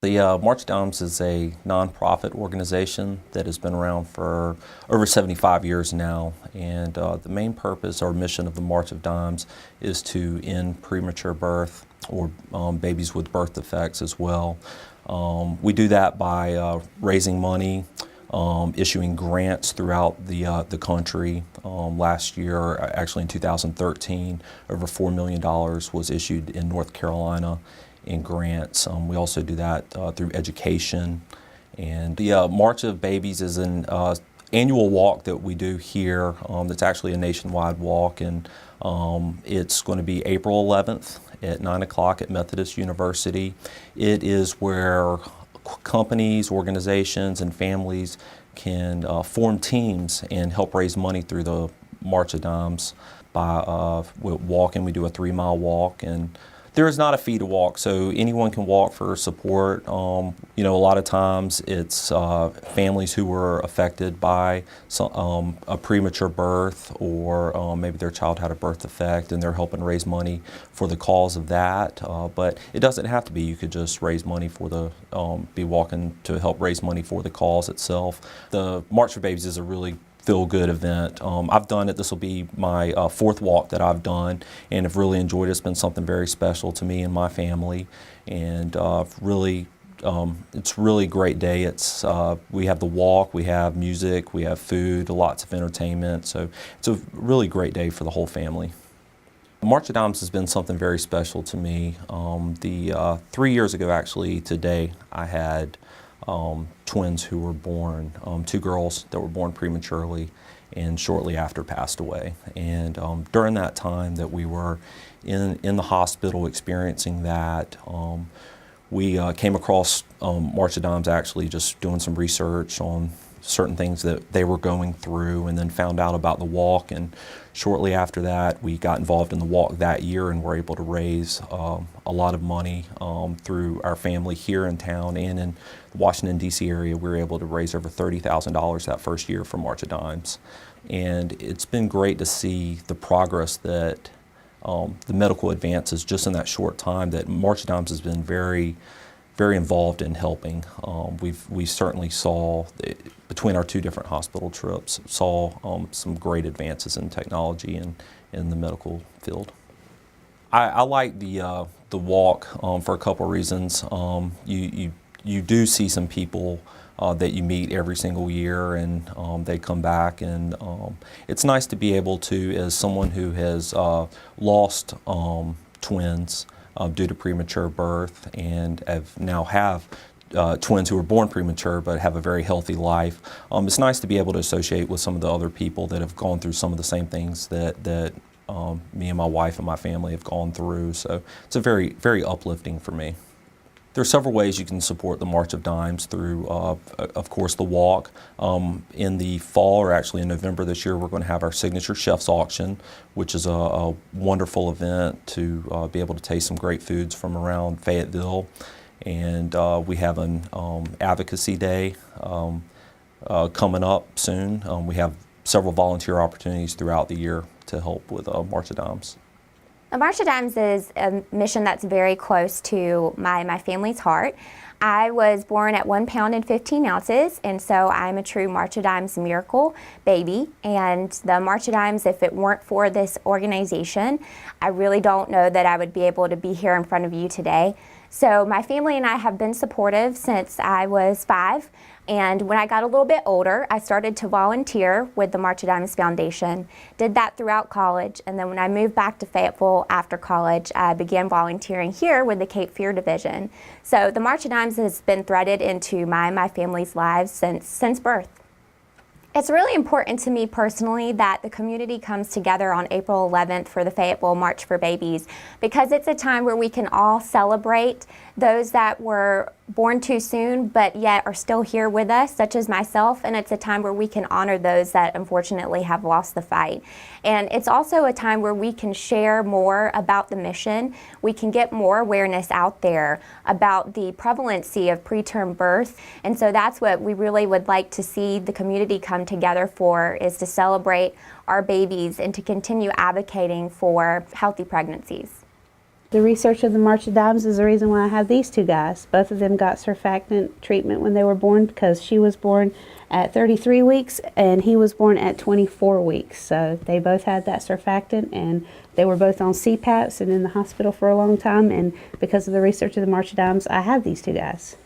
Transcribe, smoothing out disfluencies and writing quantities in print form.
The March of Dimes is a nonprofit organization that has been around for over 75 years now, and the main purpose or mission of the March of Dimes is to end premature birth or babies with birth defects as well. We do that by raising money, issuing grants throughout the country. Last year, actually in 2013, over $4 million was issued in North Carolina in grants. We also do that through education. And the March of Babies is an annual walk that we do here. It's actually a nationwide walk, and it's going to be April 11th at 9 o'clock at Methodist University. It is where companies, organizations, and families can form teams and help raise money through the March of Dimes by walking. We do a 3-mile walk, and there is not a fee to walk, so anyone can walk for support. You know, a lot of times it's families who were affected by a premature birth, or maybe their child had a birth defect, and they're helping raise money for the cause of that. But it doesn't have to be. You could just raise money for the, be walking to help raise money for the cause itself. The March for Babies is a really feel-good event. I've done it. This will be my 4th walk that I've done, and have really enjoyed it. It's been something very special to me and my family, and really, it's really a great day. It's we have the walk, we have music, we have food, lots of entertainment. So it's a really great day for the whole family. March of Dimes has been something very special to me. 3 years ago, actually, today, I had twins who were born, 2 girls that were born prematurely and shortly after passed away. And during that time that we were in the hospital experiencing that, we came across March of Dimes, actually just doing some research on certain things that they were going through, and then found out about the walk. And shortly after that, we got involved in the walk that year, and were able to raise a lot of money through our family here in town and in the Washington, D.C. area. We were able to raise over $30,000 that first year for March of Dimes. And it's been great to see the progress that the medical advances just in that short time that March of Dimes has been very involved in helping. We certainly saw, between our 2 different hospital trips, saw some great advances in technology and in the medical field. I like the walk for a couple of reasons. You do see some people that you meet every single year, and they come back, and it's nice to be able to, as someone who has lost twins due to premature birth, and have twins who were born premature but have a very healthy life. It's nice to be able to associate with some of the other people that have gone through some of the same things that me and my wife and my family have gone through. So it's a very uplifting for me. There are several ways you can support the March of Dimes through, of course, the walk. In the fall, or actually in November this year, we're going to have our Signature Chef's Auction, which is a wonderful event to be able to taste some great foods from around Fayetteville. And we have an Advocacy Day coming up soon. We have several volunteer opportunities throughout the year to help with March of Dimes. The March of Dimes is a mission that's very close to my family's heart. I was born at 1 pound and 15 ounces, and so I'm a true March of Dimes miracle baby. And the March of Dimes, if it weren't for this organization, I really don't know that I would be able to be here in front of you today. So my family and I have been supportive since I was 5. And when I got a little bit older, I started to volunteer with the March of Dimes Foundation. Did that throughout college, and then when I moved back to Fayetteville after college, I began volunteering here with the Cape Fear Division. So the March of Dimes has been threaded into my family's lives since birth. It's really important to me personally that the community comes together on April 11th for the Fayetteville March for Babies, because it's a time where we can all celebrate those that were born too soon but yet are still here with us, such as myself, and it's a time where we can honor those that unfortunately have lost the fight. And it's also a time where we can share more about the mission. We can get more awareness out there about the prevalency of preterm birth, and so that's what we really would like to see the community come together for, is to celebrate our babies and to continue advocating for healthy pregnancies. The research of the March of Dimes is the reason why I have these two guys. Both of them got surfactant treatment when they were born, because she was born at 33 weeks and he was born at 24 weeks. So they both had that surfactant, and they were both on CPAPs and in the hospital for a long time. And because of the research of the March of Dimes, I have these two guys.